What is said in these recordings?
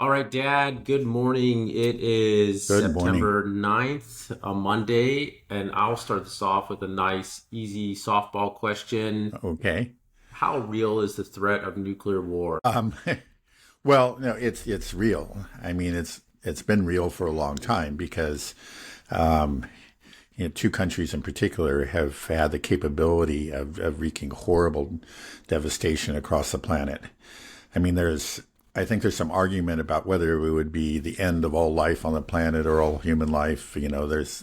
All right, Dad, good morning. It is Good morning. September 9th, a Monday, and I'll start this off with a nice, easy softball question. Okay. How real is the threat of nuclear war? Um, well, no, it's real. I mean, it's been real for a long time because um, two countries in particular have had the capability of wreaking horrible devastation across the planet. I mean, I think there's some argument about whether it would be the end of all life on the planet or all human life.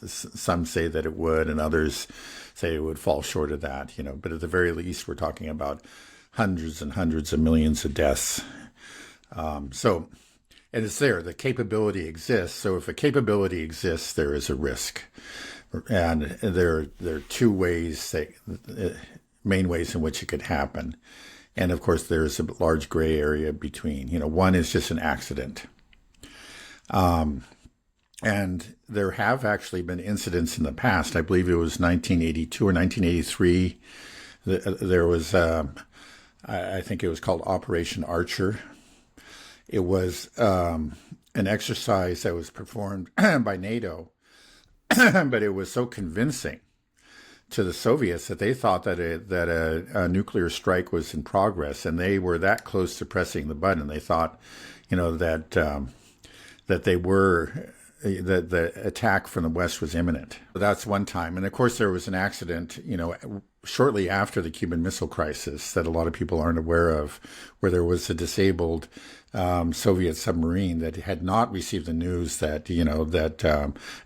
Some say that it would, and others say it would fall short of that. But at the very least, we're talking about hundreds and hundreds of millions of deaths. So, and it's there. The capability exists. So, if a capability exists, there is a risk, and there are two ways, main ways in which it could happen. And of course, there's a large gray area between. One is just an accident. And there have actually been incidents in the past. I believe it was 1982 or 1983. There was, I think it was called Operation Archer. It was an exercise that was performed by NATO, but it was so convincing to the Soviets that they thought that a nuclear strike was in progress, and they were that close to pressing the button. They thought, that they were that the attack from the west was imminent. That's one time, and of course there was an accident, shortly after the Cuban Missile Crisis that a lot of people aren't aware of, where there was a disabled Soviet submarine that had not received the news that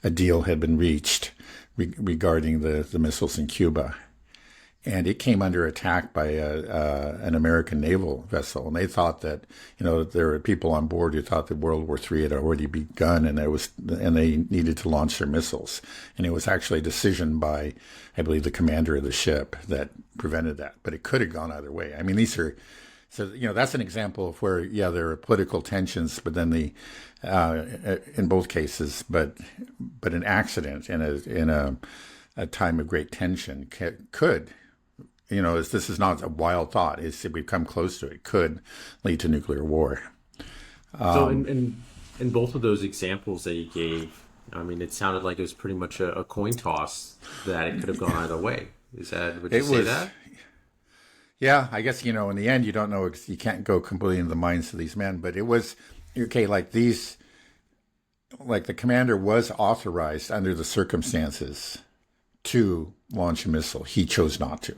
a deal had been reached regarding the missiles in Cuba. And it came under attack by an American naval vessel, and they thought that there were people on board who thought that World War III had already begun, and they needed to launch their missiles. And it was actually a decision by, I believe, the commander of the ship that prevented that. But it could have gone either way. I mean, that's an example of where there are political tensions, but then in both cases, but an accident in a time of great tension could. This is not a wild thought. We've come close to it. Could lead to nuclear war. So, in both of those examples that you gave, I mean, it sounded like it was pretty much a coin toss that it could have gone either way. Would you It say was, that? yeah. I guess in the end, you don't know. You can't go completely into the minds of these men. But it was okay. Like the commander was authorized under the circumstances to launch a missile. He chose not to.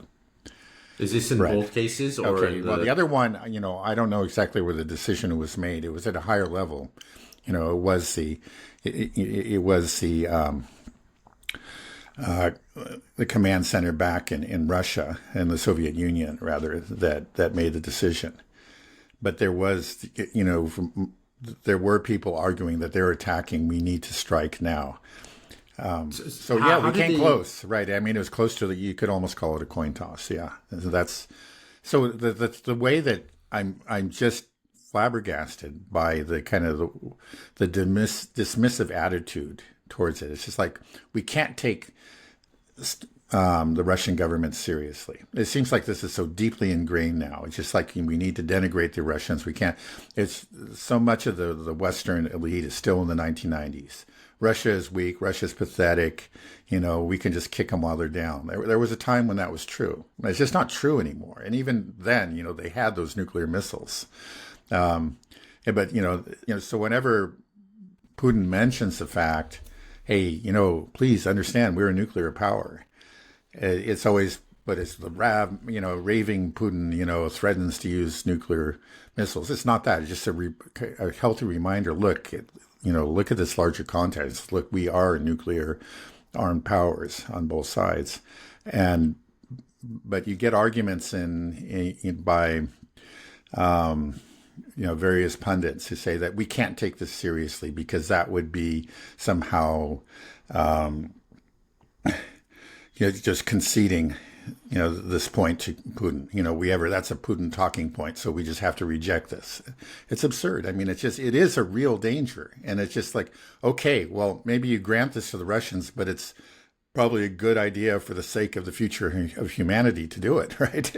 Is this in Right. both cases or Okay. in Well, the the? other one, I don't know exactly where the decision was made. It was at a higher level. It was uh, the command center back in Russia and the Soviet Union, rather, that made the decision. But there were people arguing that they're attacking. We need to strike now. So yeah, How we did came they? close, right? I mean, it was close to you could almost call it a coin toss. Yeah, so the way that I'm just flabbergasted by the kind of dismissive attitude towards it. It's just like we can't take the Russian government seriously. It seems like this is so deeply ingrained now. It's just like we need to denigrate the Russians. We can't. It's so much of the Western elite is still in the 1990s. Russia is weak. Russia's pathetic. We can just kick them while they're down. There was a time when that was true. It's just not true anymore. And even then, they had those nuclear missiles. But so whenever Putin mentions the fact, hey, please understand we're a nuclear power. It's always, but it's the raving Putin, threatens to use nuclear missiles. It's not that. It's just a healthy reminder. Look at this larger context. Look, we are nuclear armed powers on both sides, but you get arguments by various pundits who say that we can't take this seriously because that would be somehow just conceding, this point to Putin. That's a Putin talking point, so we just have to reject this. It's absurd. I mean, it is a real danger. And it's just like, okay, well, maybe you grant this to the Russians, but it's probably a good idea for the sake of the future of humanity to do it, right?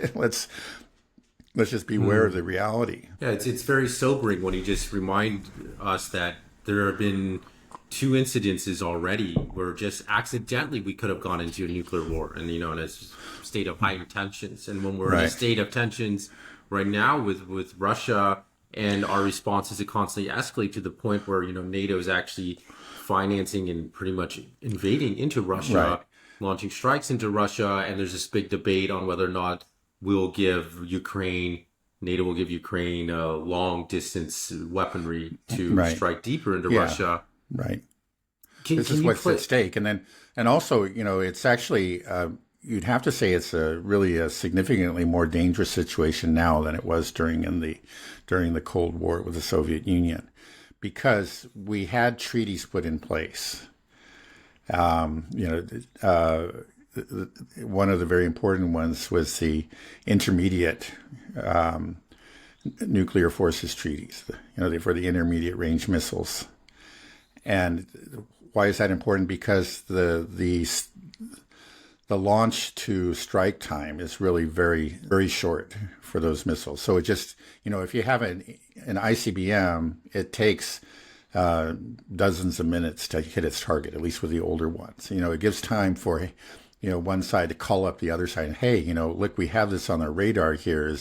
Let's just beware of the reality. Yeah, it's very sobering when you just remind us that there have been two incidences already where just accidentally we could have gone into a nuclear war, and in a state of heightened tensions. And when we're in a state of tensions right now with Russia, and our response is to constantly escalate to the point where NATO is actually financing and pretty much invading into Russia, launching strikes into Russia, and there's this big debate on whether or not NATO will give Ukraine long distance weaponry to strike deeper into Russia. Right. This is what's at stake. And also, it's actually, you'd have to say it's really a significantly more dangerous situation now than it was during the Cold War with the Soviet Union, because we had treaties put in place. One of the very important ones was the intermediate nuclear forces treaties, for the intermediate range missiles. And why is that important? Because the launch to strike time is really very, very short for those missiles. So it just, if you have an ICBM, it takes dozens of minutes to hit its target, at least with the older ones. It gives time for, one side to call up the other side and, hey, look, we have this on our radar here.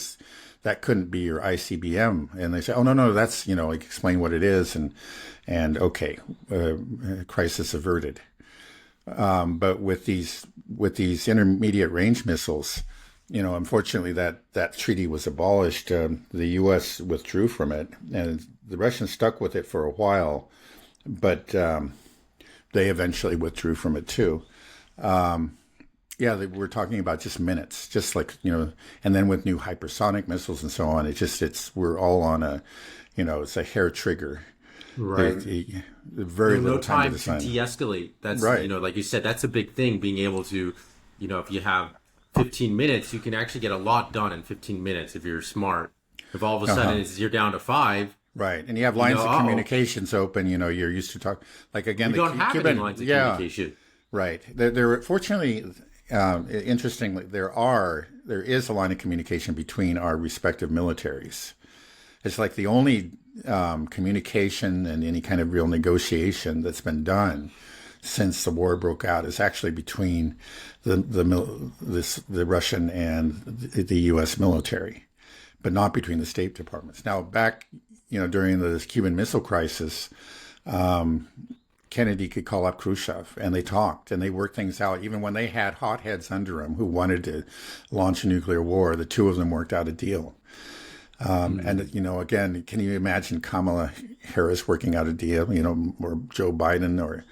That couldn't be your ICBM. And they say, oh, no, that's, explain what it is. And okay, crisis averted. But with these intermediate range missiles, unfortunately that treaty was abolished. The U.S. withdrew from it, and the Russians stuck with it for a while, but they eventually withdrew from it too. We're talking about just minutes, just like, and then with new hypersonic missiles and so on, we're all on it's a hair trigger. Right. Very little no time to to de-escalate. That's right. Like you said, that's a big thing. Being able to, if you have 15 minutes, you can actually get a lot done in 15 minutes if you're smart. If all of a sudden you're down to 5. Right. And you have lines of communications open, you're used to talk. Like again, we don't have any lines of communication. Right. There fortunately, interestingly, there is a line of communication between our respective militaries. It's like the only communication and any kind of real negotiation that's been done since the war broke out is actually between the Russian and the U.S. military, but not between the State Departments. Now, back during the Cuban Missile Crisis, Kennedy could call up Khrushchev, and they talked and they worked things out. Even when they had hotheads under him who wanted to launch a nuclear war, the two of them worked out a deal. And, again, can you imagine Kamala Harris working out a deal, or Joe Biden, or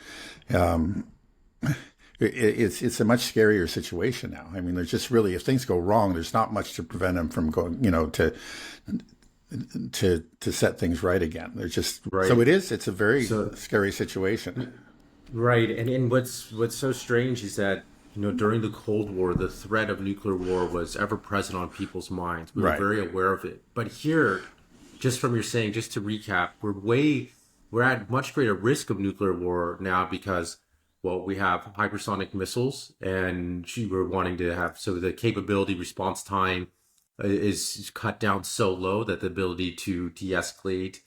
it's a much scarier situation now. I mean, there's just really, if things go wrong, there's not much to prevent them from going, to set things right again. There's just, so it's a very scary situation. Right. And what's so strange is that, during the Cold War, the threat of nuclear war was ever present on people's minds. We were very aware of it. But here, just from your saying, just to recap, we're at much greater risk of nuclear war now because, we have hypersonic missiles, and we're wanting to have, so the capability response time is cut down so low that the ability to de-escalate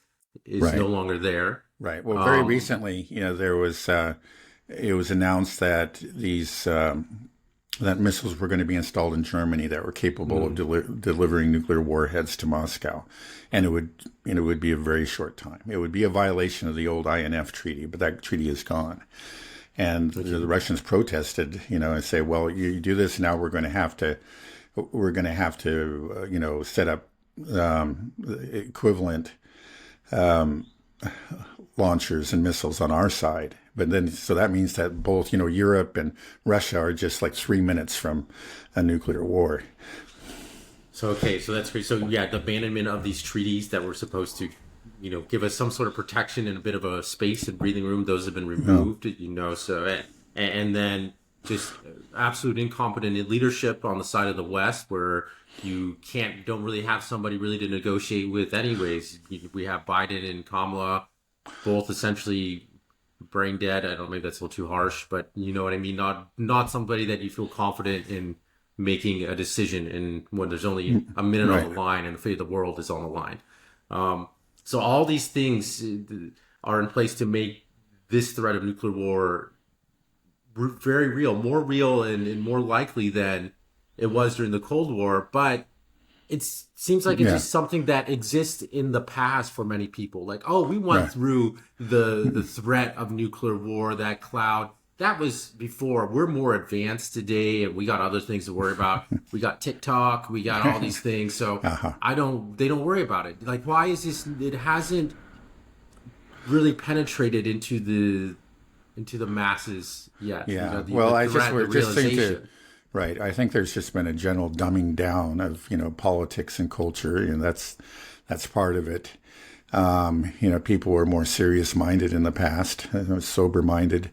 is no longer there. Right. Well, very recently, there was... it was announced that that missiles were going to be installed in Germany that were capable of delivering nuclear warheads to Moscow, and it would be a very short time. It would be a violation of the old INF treaty, but that treaty is gone. And the Russians protested, and say, well, you do this now, we're going to have to set up equivalent launchers and missiles on our side. But then, so that means that both, Europe and Russia are just like 3 minutes from a nuclear war. So that's great. So the abandonment of these treaties that were supposed to, give us some sort of protection and a bit of a space and breathing room, those have been removed, so, and then just absolute incompetent leadership on the side of the West where you don't really have somebody really to negotiate with anyways. We have Biden and Kamala, both essentially brain dead. I don't know, maybe that's a little too harsh, but you know what I mean? Not somebody that you feel confident in making a decision, and when there's only a minute on Right. the line and the fate of the world is on the line. So all these things are in place to make this threat of nuclear war very real and more likely than it was during the Cold War. But it seems like it's Yeah. just something that exists in the past for many people. Like, oh, we went Right. through the threat of nuclear war, that cloud. That was before. We're more advanced today, and we got other things to worry about. We got TikTok, we got all these things. So Uh-huh. they don't worry about it. Like, why is this? It hasn't really penetrated into the masses yet. Yeah. The, Well, the I just threat, the we're just think to realization. right. I think there's just been a general dumbing down of politics and culture, and that's part of it. People were more serious minded in the past, sober minded.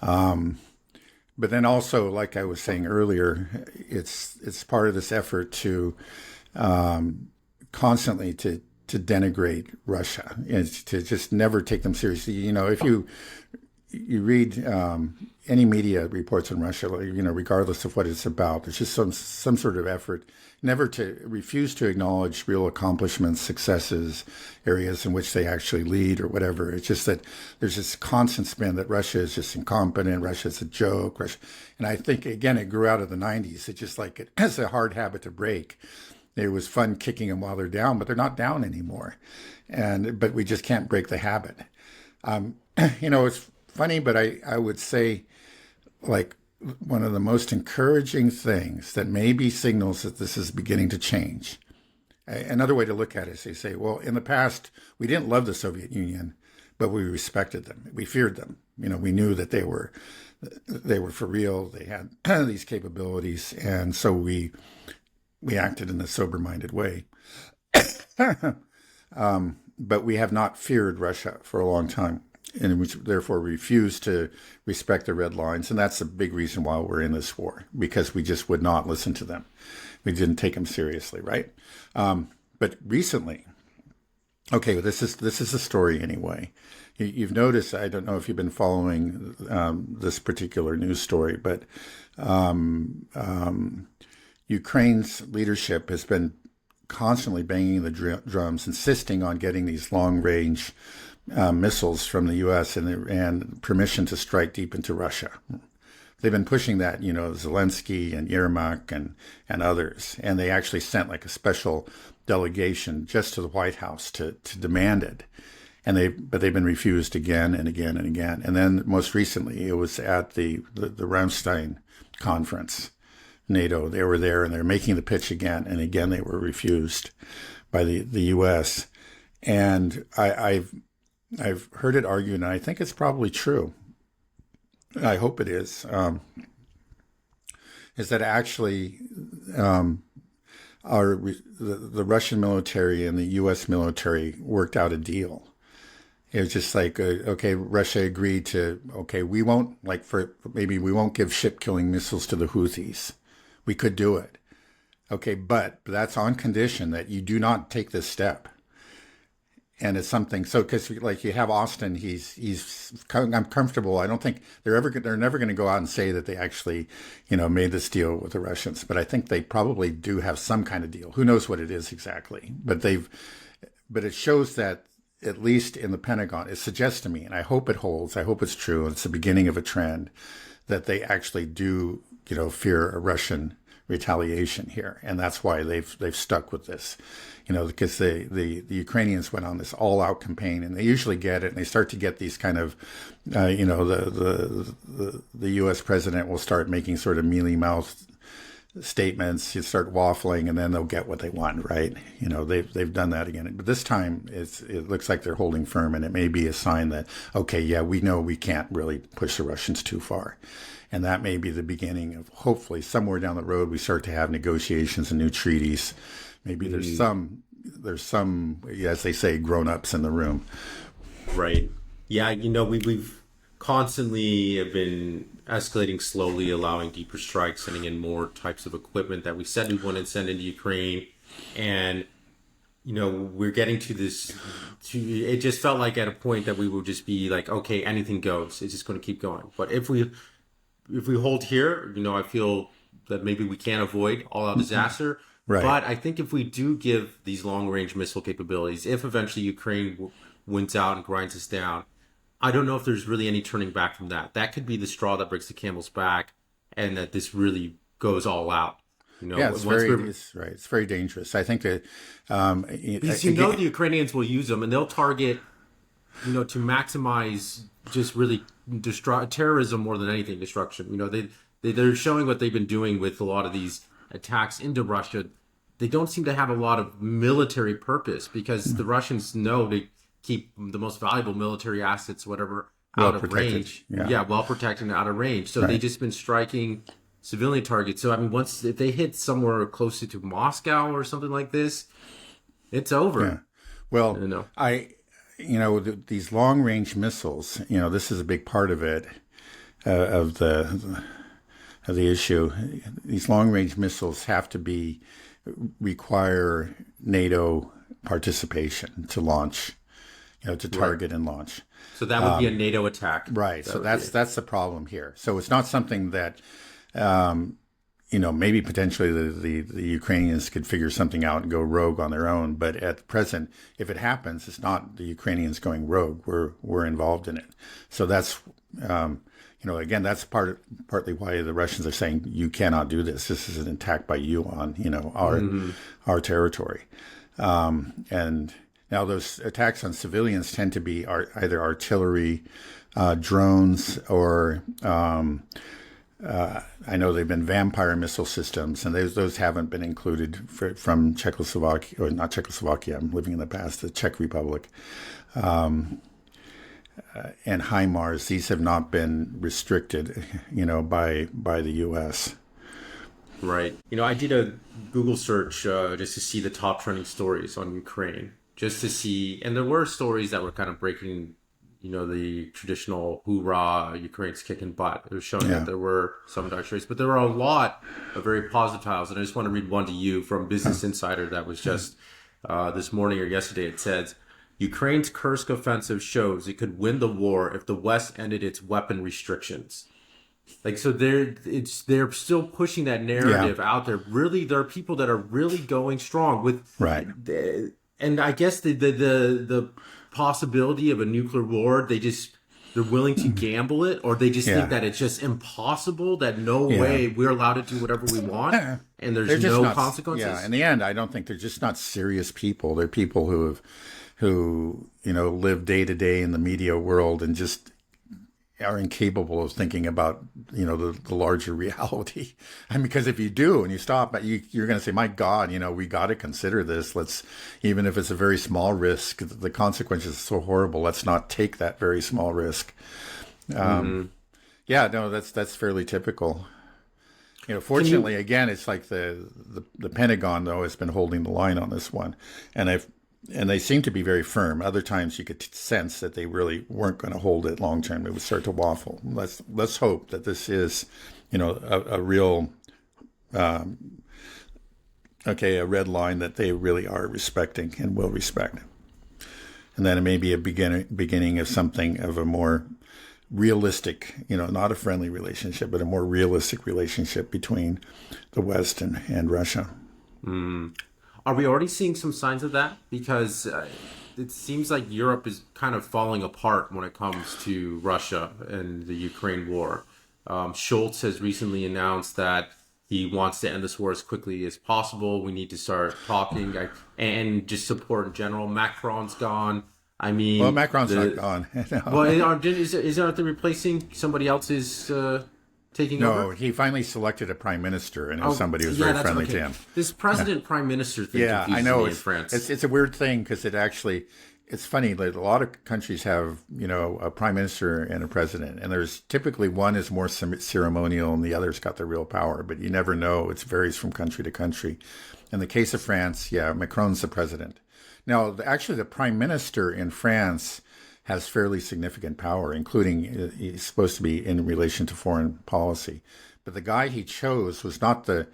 But then also, like I was saying earlier, it's part of this effort to constantly to denigrate Russia and to just never take them seriously. If you read any media reports on Russia, regardless of what it's about, there's just some sort of effort never to refuse to acknowledge real accomplishments, successes, areas in which they actually lead or whatever. It's just that there's this constant spin that Russia is just incompetent, Russia is a joke, Russia. And I think, again, it grew out of the 90s. It's just like it has a hard habit to break. It was fun kicking them while they're down, but they're not down anymore. But we just can't break the habit. It's funny, but I would say, like, one of the most encouraging things that maybe signals that this is beginning to change. Another way to look at it is they say, well, in the past, we didn't love the Soviet Union, but we respected them. We feared them. We knew that they were for real. They had these capabilities. And so we acted in a sober-minded way. But we have not feared Russia for a long time, and which therefore refuse to respect the red lines. And that's a big reason why we're in this war, because we just would not listen to them. We didn't take them seriously, right? But recently, okay, this is the story anyway. You've noticed, I don't know if you've been following this particular news story, but Ukraine's leadership has been constantly banging the drums, insisting on getting these long-range missiles from the U.S. and permission to strike deep into Russia. They've been pushing that, Zelensky and Yermak and others, and they actually sent like a special delegation just to the White House to demand it. But they've been refused again and again and again. And then most recently, it was at the Ramstein conference, NATO. They were there and they're making the pitch again, and again they were refused by the U.S. And I've heard it argued, and I think it's probably true. I hope it is that actually the Russian military and the U.S. military worked out a deal. It was just like, okay, Russia agreed to, okay, we won't give ship-killing missiles to the Houthis. We could do it. Okay, but that's on condition that you do not take this step. And it's something, so because like you have Austin, I'm comfortable. I don't think they're never going to go out and say that they actually, made this deal with the Russians. But I think they probably do have some kind of deal. Who knows what it is exactly? But it shows that, at least in the Pentagon, it suggests to me, and I hope it holds, I hope it's true, and it's the beginning of a trend, that they actually do, fear a Russian retaliation here. And that's why they've stuck with this, because the Ukrainians went on this all-out campaign, and they usually get it, and they start to get these kind of, the U.S. president will start making sort of mealy-mouthed statements, you start waffling, and then they'll get what they want, right? They've done that again. But this time, it looks like they're holding firm, and it may be a sign that, okay, yeah, we know we can't really push the Russians too far. And that may be the beginning of, hopefully, somewhere down the road, we start to have negotiations and new treaties. Maybe there's some, as they say, grown-ups in the room. Right. Yeah, we've constantly have been escalating slowly, allowing deeper strikes, sending in more types of equipment that we said we wanted to send into Ukraine. And, we're getting to this, it just felt like at a point that we would just be like, okay, anything goes. It's just going to keep going. But if we hold here, I feel that maybe we can't avoid all-out disaster. Right. But I think if we do give these long-range missile capabilities, if eventually Ukraine wins out and grinds us down, I don't know if there's really any turning back from that. That could be the straw that breaks the camel's back, and that this really goes all out. Yeah, it's right. It's very dangerous. I think that because the Ukrainians will use them, and they'll target, to maximize just really terrorism more than anything, destruction. They're showing what they've been doing with a lot of these attacks into Russia. They don't seem to have a lot of military purpose because the Russians know they keep the most valuable military assets, whatever, out of range. Yeah, well protected and out of range. So they've just been striking civilian targets. So if they hit somewhere closer to Moscow or something like this, it's over. Yeah. Well, these long range missiles, this is a big part of it, of the issue. These long range missiles have to require NATO participation to launch, to target and launch. So that would be a NATO attack. Right. So that's the problem here. So it's not something that maybe potentially the Ukrainians could figure something out and go rogue on their own. But at the present, if it happens, it's not the Ukrainians going rogue. We're involved in it. So that's, again, that's partly why the Russians are saying, you cannot do this. This is an attack by you on, our territory. And now those attacks on civilians tend to be either artillery, drones, or I know they've been vampire missile systems, and those haven't been included from Czechoslovakia, or not Czechoslovakia, I'm living in the past, the Czech Republic, and HIMARS. These have not been restricted, by the U.S. Right. I did a Google search just to see the top trending stories on Ukraine, just to see, and there were stories that were kind of breaking the traditional hoorah, Ukraine's kicking butt. It was showing that there were some dark shades, but there were a lot of very positive titles. And I just want to read one to you from Business Insider that was just this morning or yesterday. It says, Ukraine's Kursk offensive shows it could win the war if the West ended its weapon restrictions. So they're still pushing that narrative out there. Really, there are people that are really going strong with and I guess the possibility of a nuclear war, they're willing to gamble it, or they just think that it's just impossible, that no way we're allowed to do whatever we want, and there's no consequences. Yeah, in the end, I don't think they're just not serious people. They're people who live day to day in the media world and just are incapable of thinking about the larger reality. Because if you do and you stop, you're going to say, my God, we got to consider this. Even if it's a very small risk, the consequences are so horrible. Let's not take that very small risk. That's fairly typical. Fortunately, again, it's like the Pentagon though has been holding the line on this one, and they seem to be very firm. Other times you could sense that they really weren't going to hold it long term. It would start to waffle. Let's hope that this is, a real, a red line that they really are respecting and will respect. And then it may be a beginning of something of a more realistic, not a friendly relationship, but a more realistic relationship between the West and Russia. Are we already seeing some signs of that? Because it seems like Europe is kind of falling apart when it comes to Russia and the Ukraine war. Scholz has recently announced that he wants to end this war as quickly as possible. We need to start talking and just support in general. Macron's gone. Macron's not gone. No. Well, isn't it replacing somebody else's taking over? No, he finally selected a prime minister, and it was somebody who was very friendly to him. This president-prime minister thing confuses me in France. It's a weird thing because it's funny. Like, a lot of countries have, a prime minister and a president, and there's typically one is more ceremonial and the other's got the real power, but you never know. It varies from country to country. In the case of France, Macron's the president. Now, actually, the prime minister in France has fairly significant power, including he's supposed to be in relation to foreign policy. But the guy he chose was not wasn't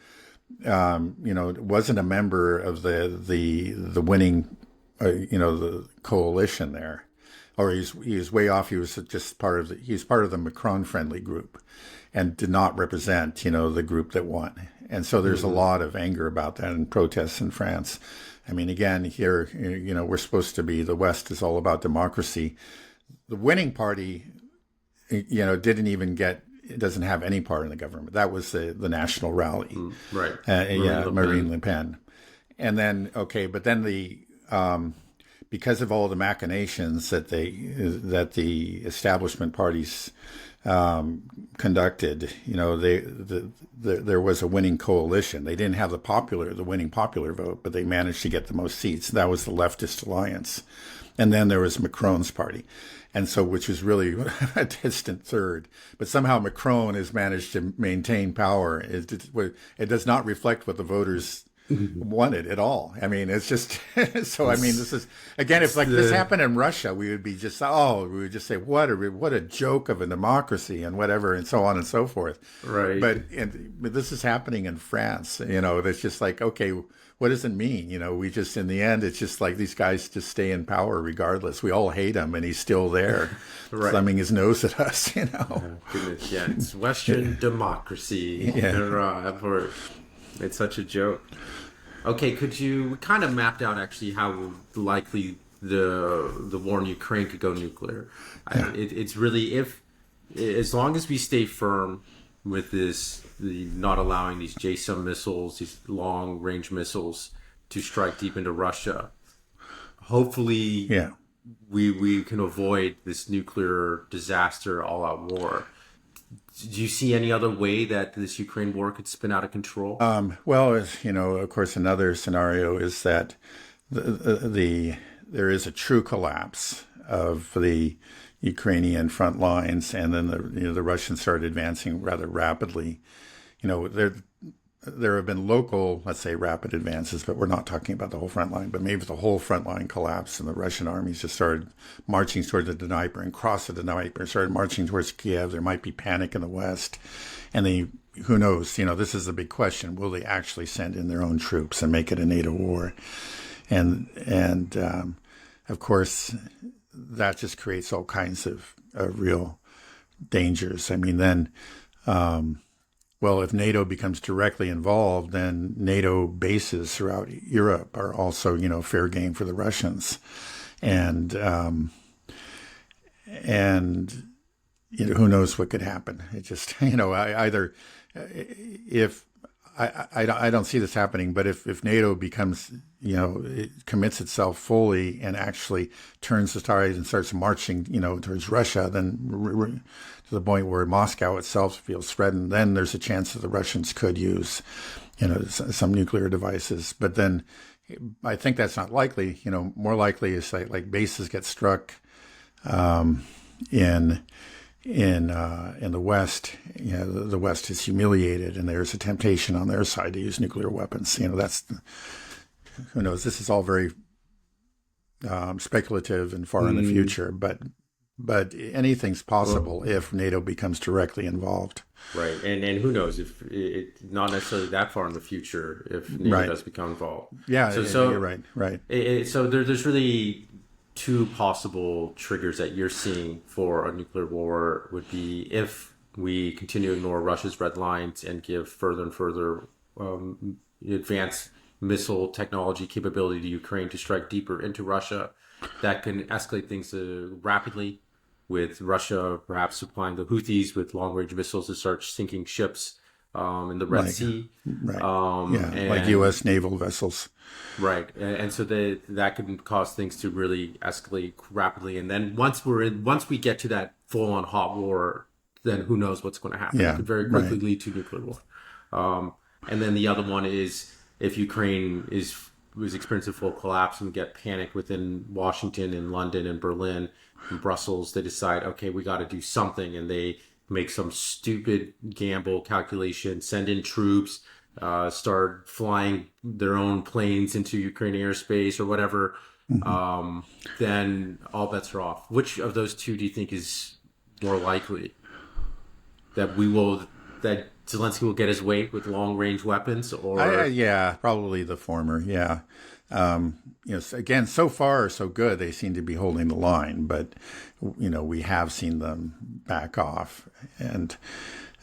a member of the winning, the coalition there. or he's way off. He was just he's part of the Macron friendly group, and did not represent, the group that won. And so there's a lot of anger about that and protests in France. I mean, again, here, we're supposed to be, the West is all about democracy. The winning party, didn't even it doesn't have any part in the government. That was the National Rally. Right. Marine Le Pen. And then, but then because of all the machinations that the establishment parties conducted, there was a winning coalition. They didn't have the winning popular vote, but they managed to get the most seats. That was the leftist alliance. And then there was Macron's party. And so, which was really a distant third. But somehow Macron has managed to maintain power. It does not reflect what the voters wanted at all. I mean, it's just, so, I mean, this is, again, if this happened in Russia, we would just say, what a joke of a democracy and whatever, and so on and so forth. Right. But this is happening in France, it's just like, okay, what does it mean? We just, in the end, it's just like these guys just stay in power regardless. We all hate him and he's still there, right, thumbing his nose at us, Oh, goodness, yeah, it's Western democracy. Yeah. It's such a joke. Okay, we kind of mapped out actually how likely the war in Ukraine could go nuclear. Yeah. It's really, as long as we stay firm with not allowing these JSON missiles, these long range missiles, to strike deep into Russia, hopefully we can avoid this nuclear disaster, all-out war. Do you see any other way that this Ukraine war could spin out of control? Well, of course, another scenario is that there is a true collapse of the Ukrainian front lines, and then the Russians started advancing rather rapidly. There have been local, let's say, rapid advances, but we're not talking about the whole front line. But maybe the whole front line collapsed and the Russian armies just started marching towards the Dnieper and crossed the Dnieper and started marching towards Kiev. There might be panic in the West. And who knows, this is the big question. Will they actually send in their own troops and make it a NATO war? And of course, that just creates all kinds of real dangers. I mean, then... well, if NATO becomes directly involved, then NATO bases throughout Europe are also, fair game for the Russians, and who knows what could happen. It just, I don't see this happening, but if NATO becomes, it commits itself fully and actually turns the tide and starts marching, towards Russia, then to the point where Moscow itself feels threatened, then there's a chance that the Russians could use, some nuclear devices. But then I think that's not likely. More likely is like bases get struck in the West. The West is humiliated, and there's a temptation on their side to use nuclear weapons. Who knows? This is all very speculative and far in the future, but anything's possible if NATO becomes directly involved. Right, and who knows if it's not necessarily that far in the future if NATO does become involved. Yeah, so you're right. So there's really two possible triggers that you're seeing for a nuclear war would be if we continue to ignore Russia's red lines and give further and further advanced missile technology capability to Ukraine to strike deeper into Russia. That can escalate things rapidly, with Russia perhaps supplying the Houthis with long-range missiles to start sinking ships in the Red Sea. Right. Like U.S. naval vessels. Right. And so that can cause things to really escalate rapidly. And then once we get to that full-on hot war, then who knows what's going to happen. It could very quickly lead to nuclear war. And then the other one is if Ukraine was experiencing full collapse and get panic within Washington and London and Berlin and Brussels, they decide, okay, we got to do something, and they make some stupid gamble calculation, send in troops, start flying their own planes into Ukrainian airspace or whatever, then all bets are off. Which of those two do you think is more likely that we will that Zelensky will get his way with long-range weapons, or yeah, probably the former. Yeah. Again, so far so good. They seem to be holding the line, but we have seen them back off, and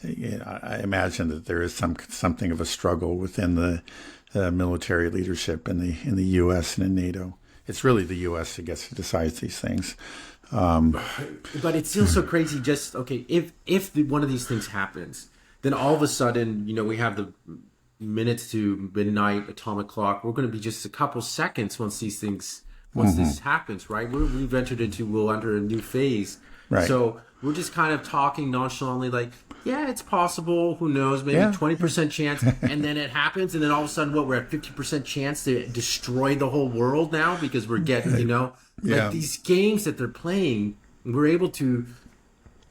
I imagine that there is something of a struggle within the military leadership in the U.S. and in NATO. It's really the U.S. that gets to decide these things. But it's still so crazy. Just okay, if one of these things happens, then all of a sudden, we have the minutes to midnight atomic clock. We're going to be just a couple seconds once this happens, right? We've entered into, we'll enter a new phase. Right. So we're just kind of talking nonchalantly, like, yeah, it's possible. Who knows? Maybe 20% chance, and then it happens, and then all of a sudden, we're at 50% chance to destroy the whole world now because we're getting, these games that they're playing. We're able to,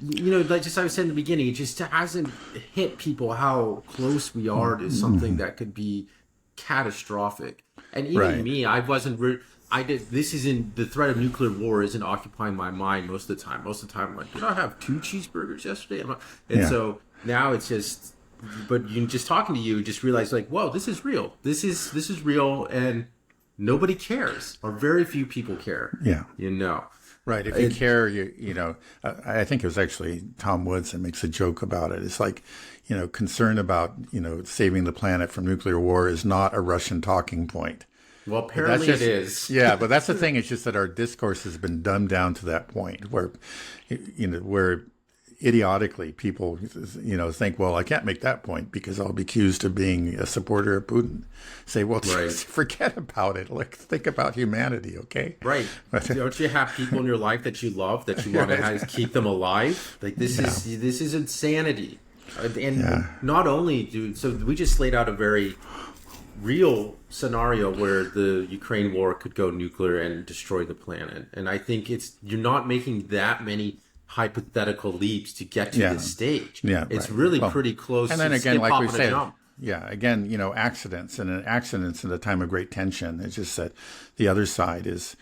like just I was saying in the beginning, it just hasn't hit people how close we are to something that could be catastrophic. And even me, I wasn't. This isn't, the threat of nuclear war isn't occupying my mind most of the time. Most of the time, I'm like, did I have 2 cheeseburgers yesterday? So now it's just, but just talking to you, just realize like, whoa, this is real. This is real, and nobody cares, or very few people care. Yeah. Right. If you care, I think it was actually Tom Woods that makes a joke about it. It's like, concern about, saving the planet from nuclear war is not a Russian talking point. Well, apparently it is. Yeah, but that's the thing. It's just that our discourse has been dumbed down to that point where, where idiotically people, think, well, I can't make that point because I'll be accused of being a supporter of Putin. Say, well, just forget about it. Like, think about humanity, okay? Right. Don't you have people in your life that you love, that you want to keep them alive? Like, this is insanity. And not only so we just laid out a very real scenario where the Ukraine war could go nuclear and destroy the planet. And I think you're not making that many hypothetical leaps to get to this stage. Yeah, it's really pretty close. And then again, like we said, accidents and accidents in a time of great tension. It's just that the other side is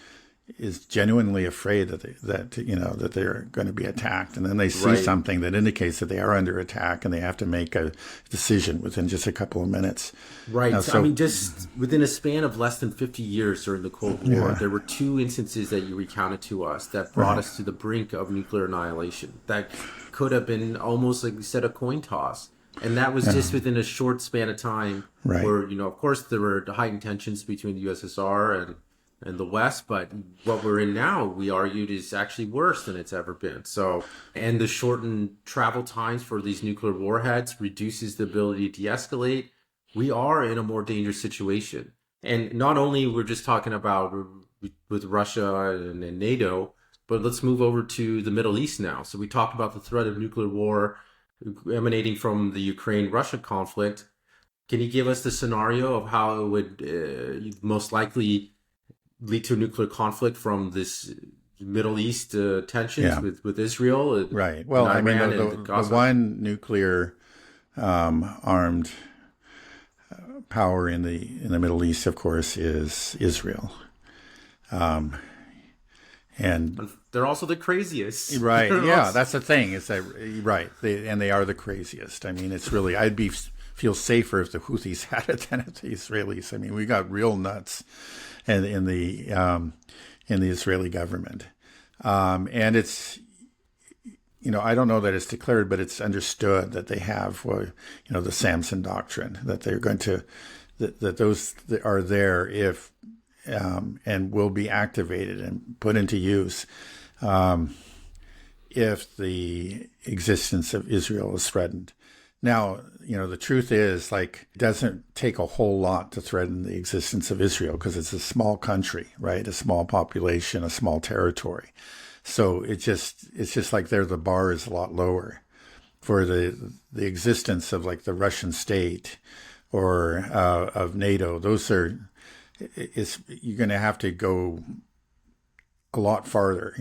genuinely afraid that they're going to be attacked, and then they see something that indicates that they are under attack, and they have to make a decision within just a couple of minutes. Right. Now, so, I mean, just within a span of less than 50 years during the Cold War, there were 2 instances that you recounted to us that brought us to the brink of nuclear annihilation. That could have been almost, like you said, a coin toss. And that was just within a short span of time where, of course, there were heightened tensions between the USSR and the West, but what we're in now, we argued, is actually worse than it's ever been. So, and the shortened travel times for these nuclear warheads reduces the ability to de-escalate. We are in a more dangerous situation. And not only we're just talking about with Russia and NATO, but let's move over to the Middle East now. So we talked about the threat of nuclear war emanating from the Ukraine-Russia conflict. Can you give us the scenario of how it would most likely lead to a nuclear conflict from this Middle East tensions with Israel? Right. Well, I mean, the one nuclear armed power in the Middle East, of course, is Israel. And they're also the craziest. Right. Yeah, that's the thing. Is that right? They are the craziest. I mean, it's really, feel safer if the Houthis had it than if the Israelis. I mean, we got real nuts in the Israeli government, and it's, I don't know that it's declared, but it's understood that they have, the Samson doctrine, that they're going to, that those are there if, and will be activated and put into use if the existence of Israel is threatened. Now, the truth is, like, it doesn't take a whole lot to threaten the existence of Israel because it's a small country, right? A small population, a small territory. So it's just like the bar is a lot lower for the existence of, like, the Russian state or of NATO. Those are, you're going to have to go a lot farther,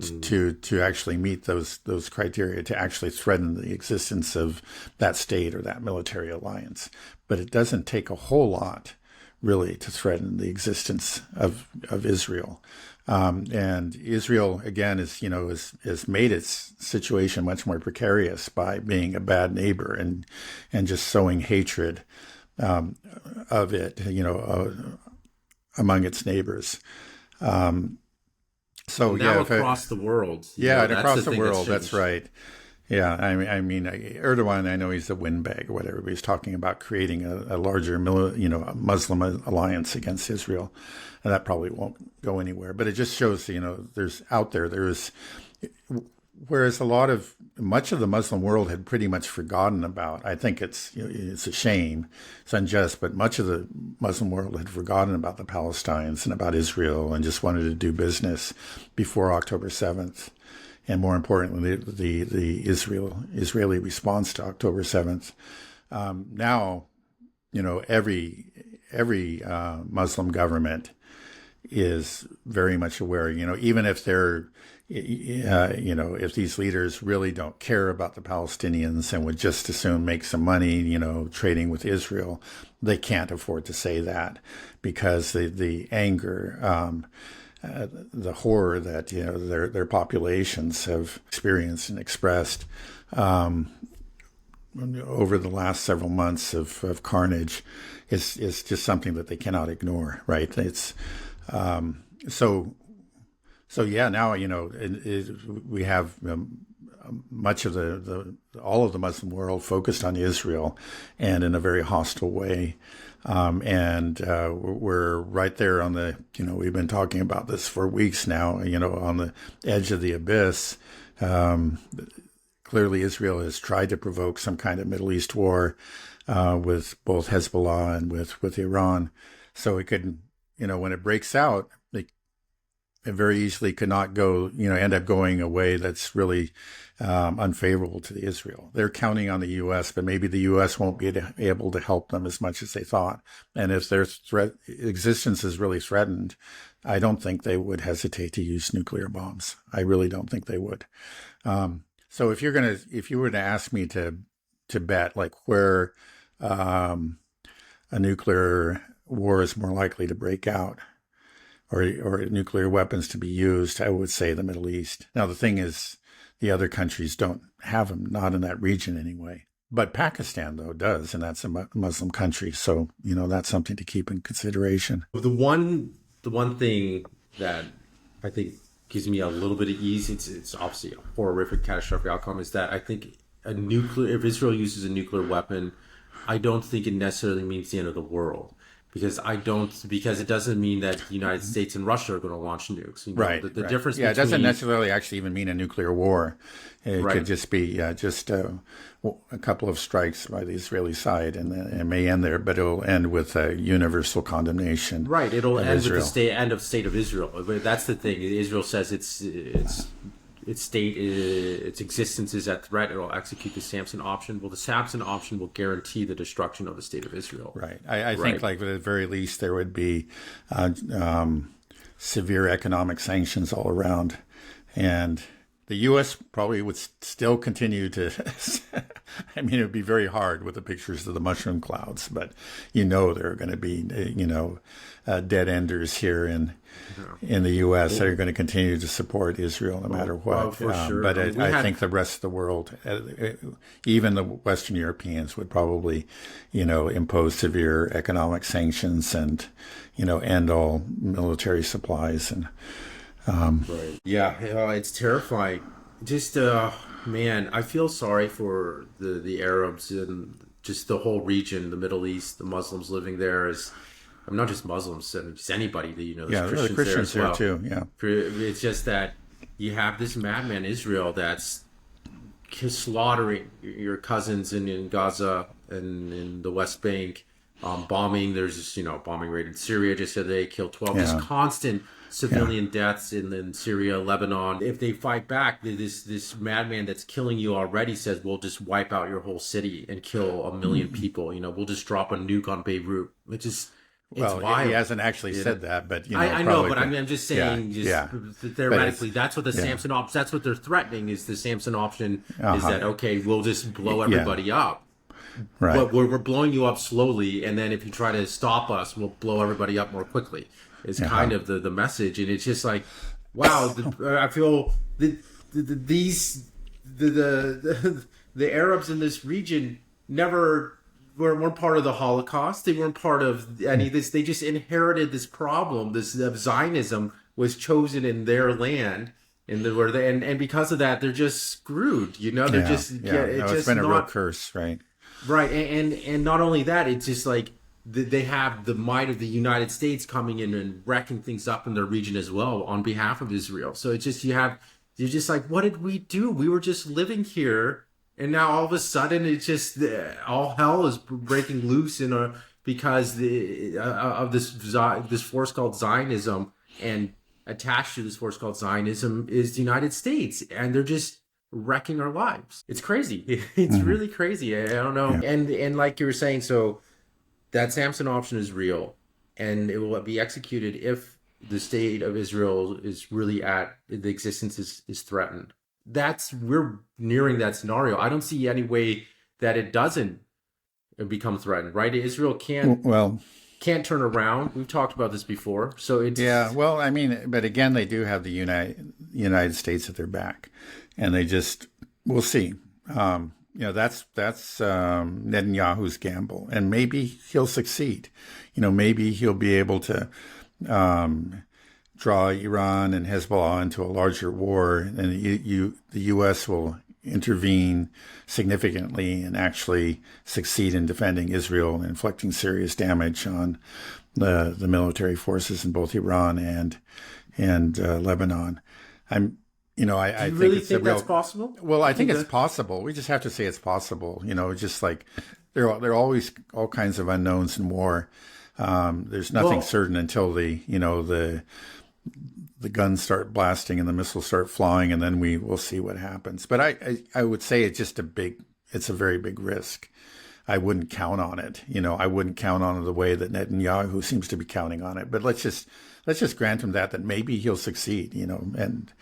to actually meet those criteria, to actually threaten the existence of that state or that military alliance. But it doesn't take a whole lot, really, to threaten the existence of Israel. And Israel, again, is made its situation much more precarious by being a bad neighbor and just sowing hatred of it, among its neighbors. So now across the world, and that's across the the thing world, that's that's changed. right. Yeah, I mean, Erdogan, I know he's a windbag or whatever, but he's talking about creating a larger, a Muslim alliance against Israel, and that probably won't go anywhere. But it just shows, whereas much of the Muslim world had pretty much forgotten about. I think it's a shame, it's unjust, but much of the Muslim world had forgotten about the Palestinians and about Israel and just wanted to do business before October 7th. And more importantly, the Israeli response to October 7th. Now, every Muslim government is very much aware. Even if if these leaders really don't care about the Palestinians and would just as soon make some money, trading with Israel, they can't afford to say that because the anger. The horror that their populations have experienced and expressed over the last several months of carnage is just something that they cannot ignore, right? It's so yeah. Now we have much of all of the Muslim world focused on Israel, and in a very hostile way. We're right there on we've been talking about this for weeks now, on the edge of the abyss. Clearly, Israel has tried to provoke some kind of Middle East war with both Hezbollah and with Iran. So it could, when it breaks out, it very easily could not go, end up going a way that's really unfavorable to Israel. They're counting on the U.S., but maybe the U.S. won't be able to help them as much as they thought. And if their existence is really threatened, I don't think they would hesitate to use nuclear bombs. I really don't think they would. So if you were to ask me to bet, like where a nuclear war is more likely to break out, or nuclear weapons to be used, I would say the Middle East. Now, the thing is, the other countries don't have them, not in that region anyway. But Pakistan, though, does, and that's a Muslim country. So, that's something to keep in consideration. The one thing that I think gives me a little bit of ease, it's obviously a horrific, catastrophic outcome, is that I think if Israel uses a nuclear weapon, I don't think it necessarily means the end of the world. Because it doesn't mean that the United States and Russia are going to launch nukes. Right. The difference. Yeah, it doesn't necessarily actually even mean a nuclear war. It Right. could just be a couple of strikes by the Israeli side, and it may end there, but it'll end with a universal condemnation. Right. It'll of end Israel. with the end of state of Israel. But that's the thing. Israel says its existence is at threat. It'll execute the Samson option. Well, the Samson option will guarantee the destruction of the state of Israel. Right. I think, like, at the very least, there would be severe economic sanctions all around. And the U.S. probably would still continue to, I mean, it would be very hard with the pictures of the mushroom clouds, but there are going to be, dead enders here in the U.S. that are going to continue to support Israel no matter what. For sure. But I think the rest of the world, even the Western Europeans, would probably, impose severe economic sanctions and, end all military supplies. And Right. Yeah, it's terrifying. Just man, I feel sorry for the Arabs and just the whole region, the Middle East, the Muslims living there. I'm not just Muslims, just anybody that there's Christians, the Christians there as well. too. Yeah, it's just that you have this madman Israel that's slaughtering your cousins in Gaza and in the West Bank, bombing. There's this bombing raid in Syria just today, killed 12. Yeah. Just constant civilian deaths in Syria, Lebanon. If they fight back, this madman that's killing you already says, we'll just wipe out your whole city and kill 1 million people. We'll just drop a nuke on Beirut. It's wild. He hasn't actually said that, but I know, but I'm just saying, theoretically, that's what the Samson option. That's what they're threatening. Is the Samson option is that okay? We'll just blow everybody up. Right. But we're blowing you up slowly, and then if you try to stop us, we'll blow everybody up more quickly. is kind of the message, and it's just like, wow, I feel the Arabs in this region never weren't part of the Holocaust. They weren't part of any of this. They just inherited this problem. This Zionism was chosen in their land, and because of that, they're just screwed. They're it's been a real curse, right? Right, and not only that, it's just like they have the might of the United States coming in and wrecking things up in their region as well on behalf of Israel. So it's just you're just like, what did we do? We were just living here, and now all of a sudden it's just all hell is breaking loose because of this force called Zionism, and attached to this force called Zionism is the United States, and they're just wrecking our lives. It's crazy. It's really crazy. I don't know. Yeah. And like you were saying, so that Samson option is real, and it will be executed if the state of Israel is really the existence is threatened. We're nearing that scenario. I don't see any way that it doesn't become threatened, right? Israel can't turn around. We've talked about this before. So it's but again, they do have the United States at their back, and we'll see. That's Netanyahu's gamble, and maybe he'll succeed. Maybe he'll be able to draw Iran and Hezbollah into a larger war, and the U.S. will intervene significantly and actually succeed in defending Israel and inflicting serious damage on the military forces in both Iran and Lebanon. I really think that's possible? Well, I think it's possible. We just have to say it's possible. Just like there are always all kinds of unknowns in war. There's nothing certain until the guns start blasting and the missiles start flying, and then we will see what happens. But I would say it's a very big risk. I wouldn't count on it. I wouldn't count on it the way that Netanyahu seems to be counting on it. But let's just grant him that maybe he'll succeed. And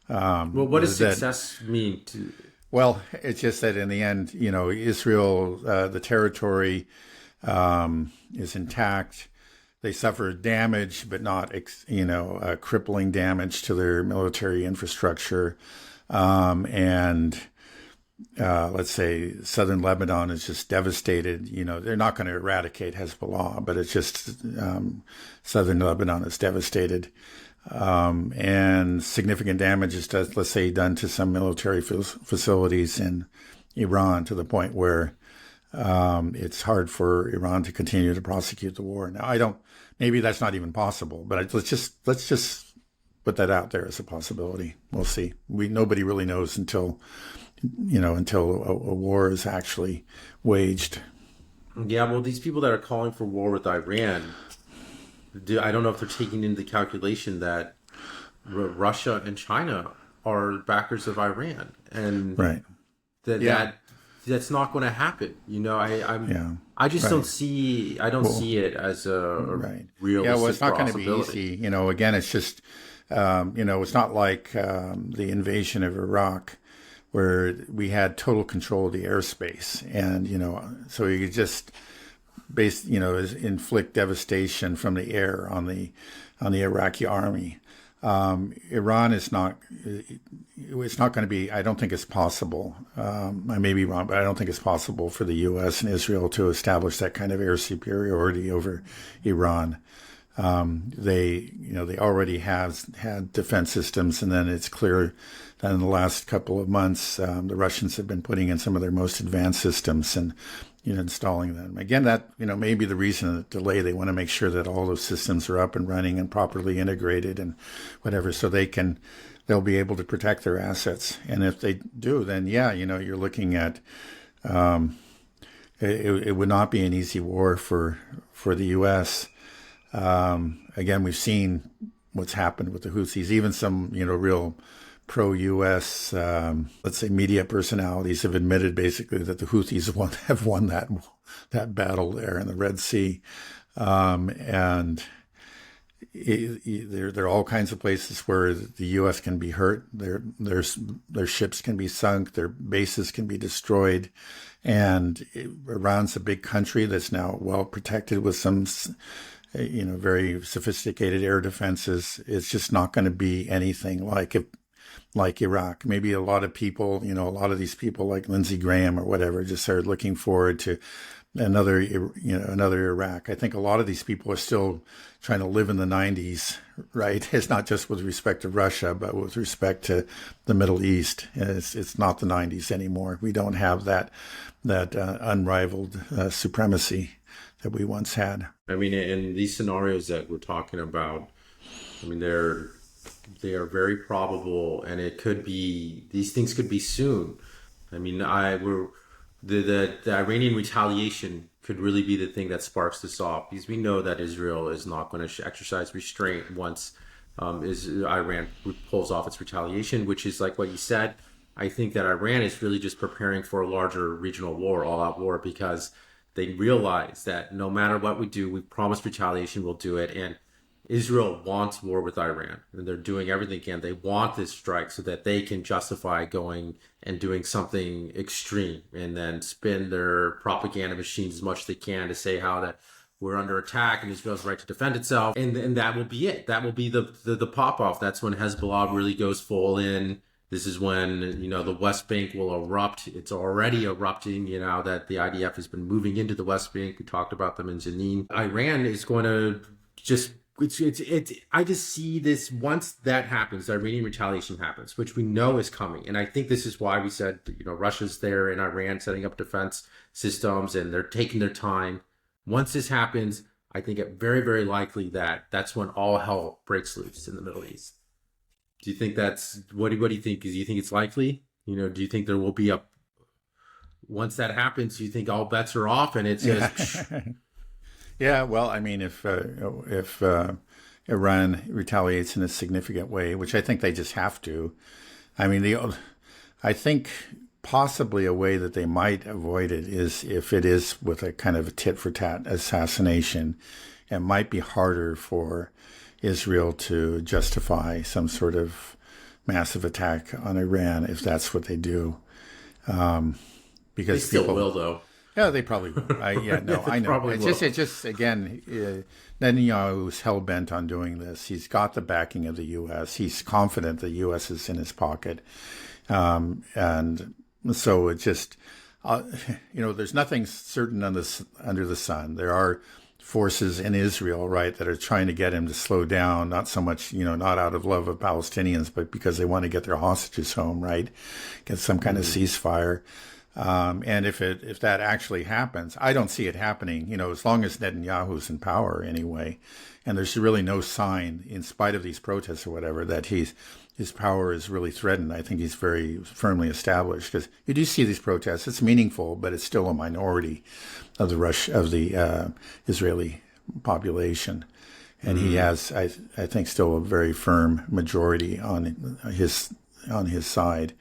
what does success mean to? Well, it's just that in the end, Israel, the territory is intact. They suffer damage, but not, crippling damage to their military infrastructure. And let's say southern Lebanon is just devastated. They're not going to eradicate Hezbollah, but it's just southern Lebanon is devastated. And significant damage is, let's say, done to some military facilities in Iran to the point where it's hard for Iran to continue to prosecute the war. Now, maybe that's not even possible, but let's just put that out there as a possibility. We'll see. Nobody really knows until a war is actually waged. Yeah, well, these people that are calling for war with Iran, I don't know if they're taking into calculation that Russia and China are backers of Iran, and right. That's not going to happen. I just don't see. I don't see it as a realistic Yeah, well, it's not going to be possibility. easy. Again, it's just it's not like the invasion of Iraq, where we had total control of the airspace, and so you could just inflict devastation from the air on the Iraqi army. Iran is not. It's not going to be. I don't think it's possible. I may be wrong, but I don't think it's possible for the U.S. and Israel to establish that kind of air superiority over Iran. They already have had defense systems, and then it's clear that in the last couple of months, the Russians have been putting in some of their most advanced systems and installing them. Again, that may be the reason of the delay. They want to make sure that all those systems are up and running and properly integrated and whatever, so they'll be able to protect their assets. And if they do, then you're looking at it would not be an easy war for the U.S. Again, we've seen what's happened with the Houthis. Even some real pro-U.S. Let's say media personalities have admitted basically that the Houthis have won that battle there in the Red Sea, and there are all kinds of places where the U.S. can be hurt. Their ships can be sunk, their bases can be destroyed, and Iran's a big country that's now well protected with some very sophisticated air defenses. It's just not going to be anything like Iraq. Maybe a lot of people, a lot of these people like Lindsey Graham or whatever, just are looking forward to another Iraq. I think a lot of these people are still trying to live in the 90s, right? It's not just with respect to Russia, but with respect to the Middle East. It's not the 90s anymore. We don't have that unrivaled supremacy that we once had. I mean, in these scenarios that we're talking about, I mean, they are very probable, and these things could be soon. I mean, the Iranian retaliation could really be the thing that sparks this off, because we know that Israel is not going to exercise restraint once Iran pulls off its retaliation, which is like what you said. I think that Iran is really just preparing for a larger regional war, all-out war, because they realize that no matter what we do, we promised retaliation, we'll do it. And Israel wants war with Iran, and they're doing everything they can. They want this strike so that they can justify going and doing something extreme, and then spin their propaganda machines as much as they can to say how that we're under attack and Israel's right to defend itself. And that will be it. That will be the pop-off. That's when Hezbollah really goes full in. This is when, the West Bank will erupt. It's already erupting, that the IDF has been moving into the West Bank. We talked about them in Jenin. Iran is going to just, I just see this, once that happens, the Iranian retaliation happens, which we know is coming. And I think this is why we said, Russia's there in Iran setting up defense systems, and they're taking their time. Once this happens, I think it very, very likely that's when all hell breaks loose in the Middle East. Do you think what do you think? Do you think it's likely? Do you think there will be once that happens, do you think all bets are off and it's just... Yeah, well, I mean, if Iran retaliates in a significant way, which I think they just have to, I mean, I think possibly a way that they might avoid it is if it is with a kind of a tit-for-tat assassination. It might be harder for Israel to justify some sort of massive attack on Iran if that's what they do, because they still will, though. Yeah, they probably will. I know. It's just again, Netanyahu's hell bent on doing this. He's got the backing of the U.S. He's confident the U.S. is in his pocket, and so it just, there's nothing certain under the sun. There are forces in Israel, right, that are trying to get him to slow down, not so much, not out of love of Palestinians, but because they want to get their hostages home, right, get some kind of ceasefire. And if that actually happens, I don't see it happening, as long as Netanyahu's in power anyway. And there's really no sign, in spite of these protests or whatever, that his power is really threatened. I think he's very firmly established, because you do see these protests. It's meaningful, but it's still a minority of the Israeli population. And he has, I think, still a very firm majority on his side.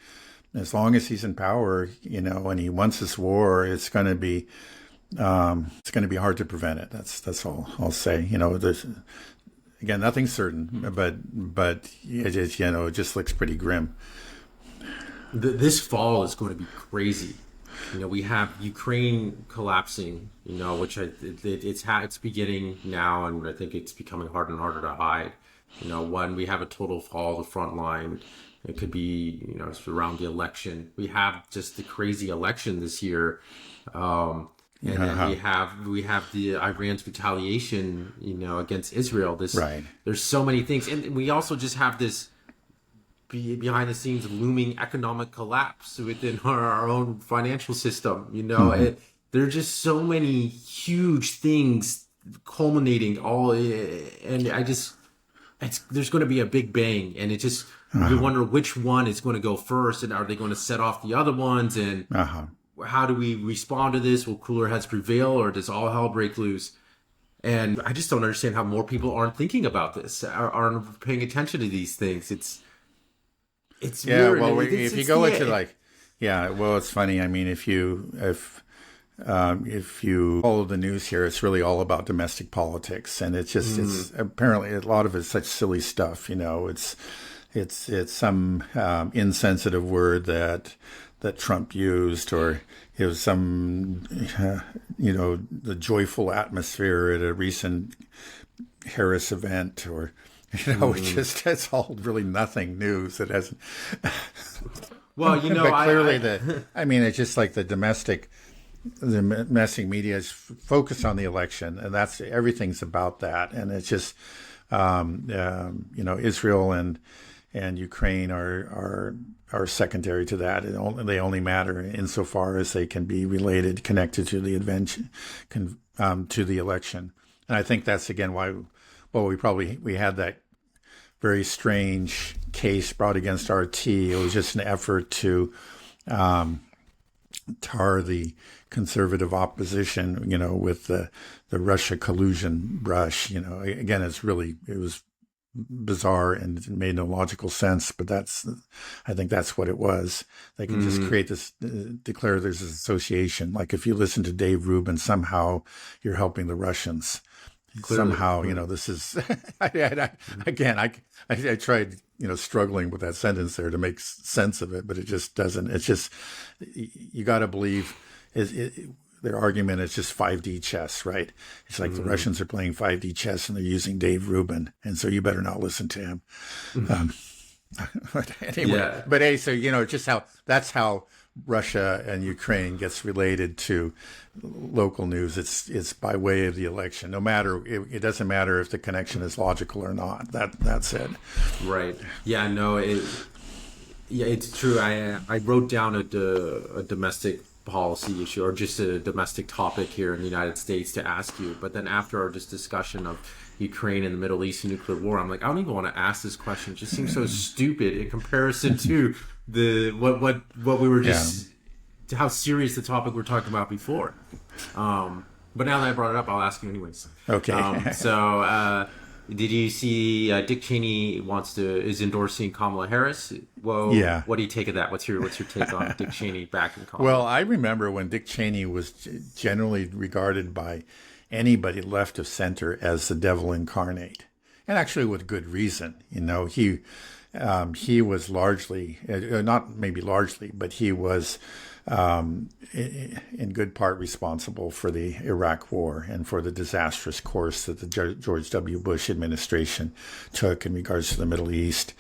As long as he's in power, and he wants this war, it's going to be hard to prevent it. That's all I'll say. There's, again, nothing's certain, but it just looks pretty grim. This fall is going to be crazy. We have Ukraine collapsing. Which it's beginning now, and I think it's becoming harder and harder to hide. When we have a total fall of the front line. It could be, around the election. We have just the crazy election this year, and then we have the Iran's retaliation, against Israel. Right. There's so many things, and we also just have this behind the scenes looming economic collapse within our own financial system. There are just so many huge things culminating all, and there's going to be a big bang, and it just. You wonder which one is going to go first, and are they going to set off the other ones? And how do we respond to this? Will cooler heads prevail, or does all hell break loose? And I just don't understand how more people aren't thinking about this, aren't paying attention to these things. It's weird. Well, if you go into it's funny. I mean, if you follow the news here, it's really all about domestic politics, and it's just it's apparently a lot of it's such silly stuff. It's some insensitive word that Trump used, or it was some the joyful atmosphere at a recent Harris event, or it's just, it's all really nothing news. It hasn't. Well, But clearly, it's just like the domestic media is focused on the election, and that's everything's about that. And it's just, Israel and Ukraine are secondary to that. They only matter insofar as they can be related, connected to the to the election. And I think that's again why, we had that very strange case brought against RT. It was just an effort to tar the conservative opposition, with the Russia collusion brush. Again, it was bizarre and it made no logical sense, but I think that's what it was. They can just create this, declare there's an association. Like if you listen to Dave Rubin, somehow you're helping the Russians. Clearly. Somehow, this is, I tried, struggling with that sentence there to make sense of it, but it just doesn't. It's just, you got to believe their argument is just 5D chess, right? It's like the Russians are playing 5D chess and they're using Dave Rubin, and so you better not listen to him. But anyway, so just that's how Russia and Ukraine gets related to local news. It's by way of the election. No matter, it doesn't matter if the connection is logical or not. That's it. Right. Yeah. No. It's true. I wrote down a domestic policy issue or just a domestic topic here in the United States to ask you. But then after our discussion of Ukraine and the Middle East and nuclear war, I'm like, I don't even want to ask this question. It just seems so stupid in comparison to what we were just how serious the topic we're talking about before. But now that I brought it up, I'll ask you anyways. Okay. Did you see Dick Cheney is endorsing Kamala Harris? Well, yeah. What do you take of that? What's your take on Dick Cheney backing Kamala? Well, I remember when Dick Cheney was generally regarded by anybody left of center as the devil incarnate, and actually with good reason. He was largely, not maybe largely, but he was in good part responsible for the Iraq War and for the disastrous course that the George W. Bush administration took in regards to the Middle East.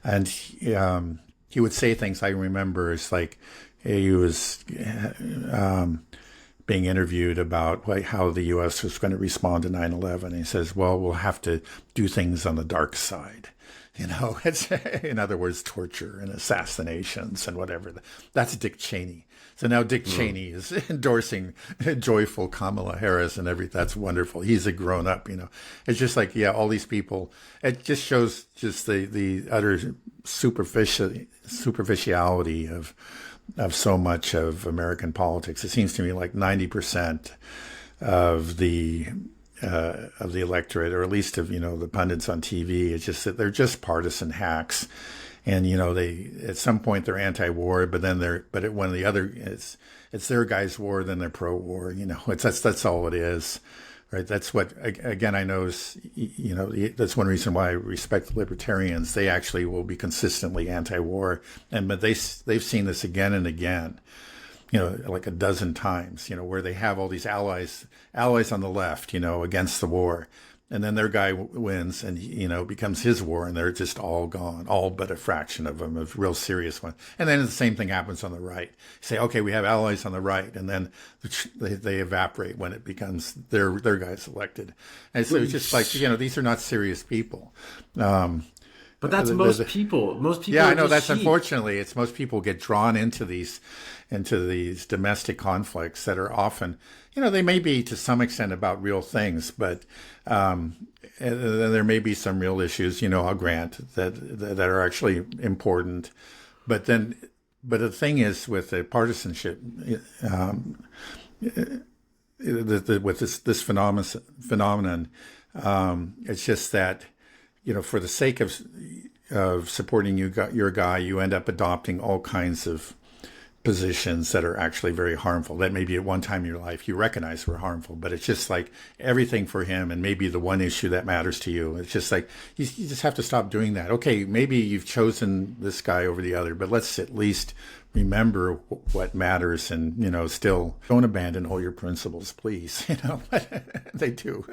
And he would say things I remember. It's like he was being interviewed about how the U.S. was going to respond to 9/11. He says, well, we'll have to do things on the dark side. It's, in other words, torture and assassinations and whatever. That's Dick Cheney. So now Dick Cheney is endorsing joyful Kamala Harris and everything. That's wonderful. He's a grown up, It's just like, all these people, it just shows just the utter superficiality of so much of American politics. It seems to me like 90% of the electorate, or at least of the pundits on TV, it's just that they're just partisan hacks, and they at some point they're anti-war, but then when the other it's their guy's war, then they're pro-war. That's all it is, right? That's what, again, I know is that's one reason why I respect the libertarians. They actually will be consistently anti-war, but they've seen this again and again. Like a dozen times, where they have all these allies on the left, against the war. And then their guy wins and, becomes his war, and they're just all gone, all but a fraction of them, a real serious one. And then the same thing happens on the right. You say, okay, we have allies on the right, and then they evaporate when it becomes their guys elected. And so it's just like, these are not serious people. But that's most people. Most people. Yeah, I know. That's unfortunately, it's most people get drawn into these domestic conflicts that are often, they may be to some extent about real things, but there may be some real issues. I'll grant that are actually important, but the thing is with the partisanship, with this phenomenon, it's just that. For the sake of supporting your guy, you end up adopting all kinds of positions that are actually very harmful, that maybe at one time in your life you recognize were harmful, but it's just like everything for him and maybe the one issue that matters to you. It's just like, you just have to stop doing that. Okay, maybe you've chosen this guy over the other, but let's at least remember what matters, and, still don't abandon all your principles, please. They do.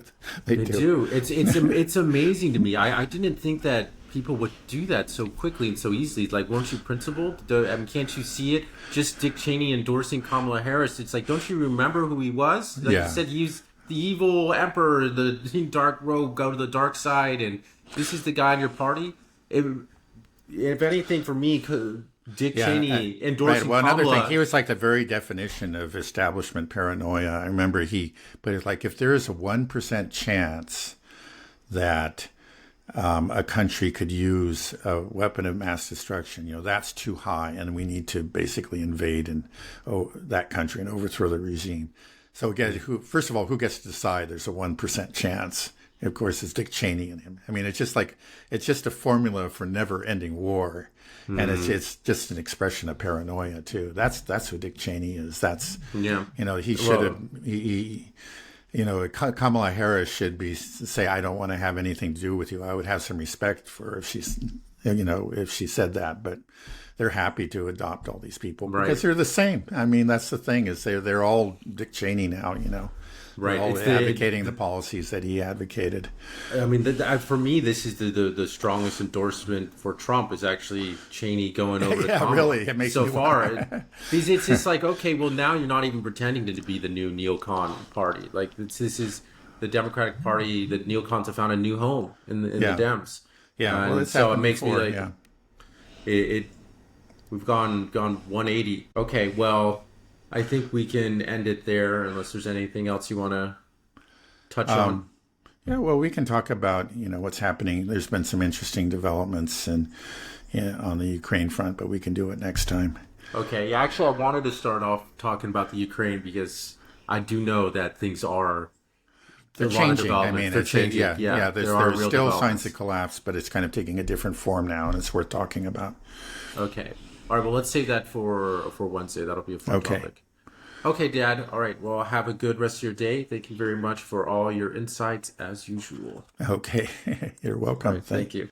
They do. It's amazing to me. I didn't think that people would do that so quickly and so easily. Like, weren't you principled? Can't you see it? Just Dick Cheney endorsing Kamala Harris. It's like, don't you remember who he was? Like you said, he's the evil emperor, the dark robe, go to the dark side, and this is the guy in your party. If anything, for me, Dick Cheney endorsing Well, Kamala. another thing, he was like the very definition of establishment paranoia. I remember but it's like, if there is a 1% chance that a country could use a weapon of mass destruction, that's too high, and we need to basically invade that country and overthrow the regime. So again, first of all, who gets to decide there's a 1% chance? Of course, it's Dick Cheney and him. I mean, it's just a formula for never-ending war, and it's just an expression of paranoia too. That's who Dick Cheney is. He should have. Kamala Harris should say, I don't want to have anything to do with you. I would have some respect for if she said that, but they're happy to adopt all these people because they're the same. I mean, that's the thing, is they're all Dick Cheney now, Right, all advocating the policies that he advocated. I mean, for me, this is the strongest endorsement for Trump is actually Cheney going over to Kamala. Really, it makes so me far. It's just like, okay, well, now you're not even pretending to be the new neocon party. Like, this is the Democratic Party. The neocons have found a new home in the Dems. Yeah, well, so it makes me like we've gone 180. Okay, well, I think we can end it there unless there's anything else you want to touch on. Yeah, well, we can talk about, what's happening. There's been some interesting developments on the Ukraine front, but we can do it next time. Okay. Yeah, actually, I wanted to start off talking about the Ukraine because I do know that things are they're changing. I mean, they're changing. There's still signs of collapse, but it's kind of taking a different form now, and it's worth talking about. Okay. All right, well, let's save that for Wednesday. That'll be a fun topic. Okay, Dad. All right, well, have a good rest of your day. Thank you very much for all your insights, as usual. Okay. You're welcome. Right, thank you.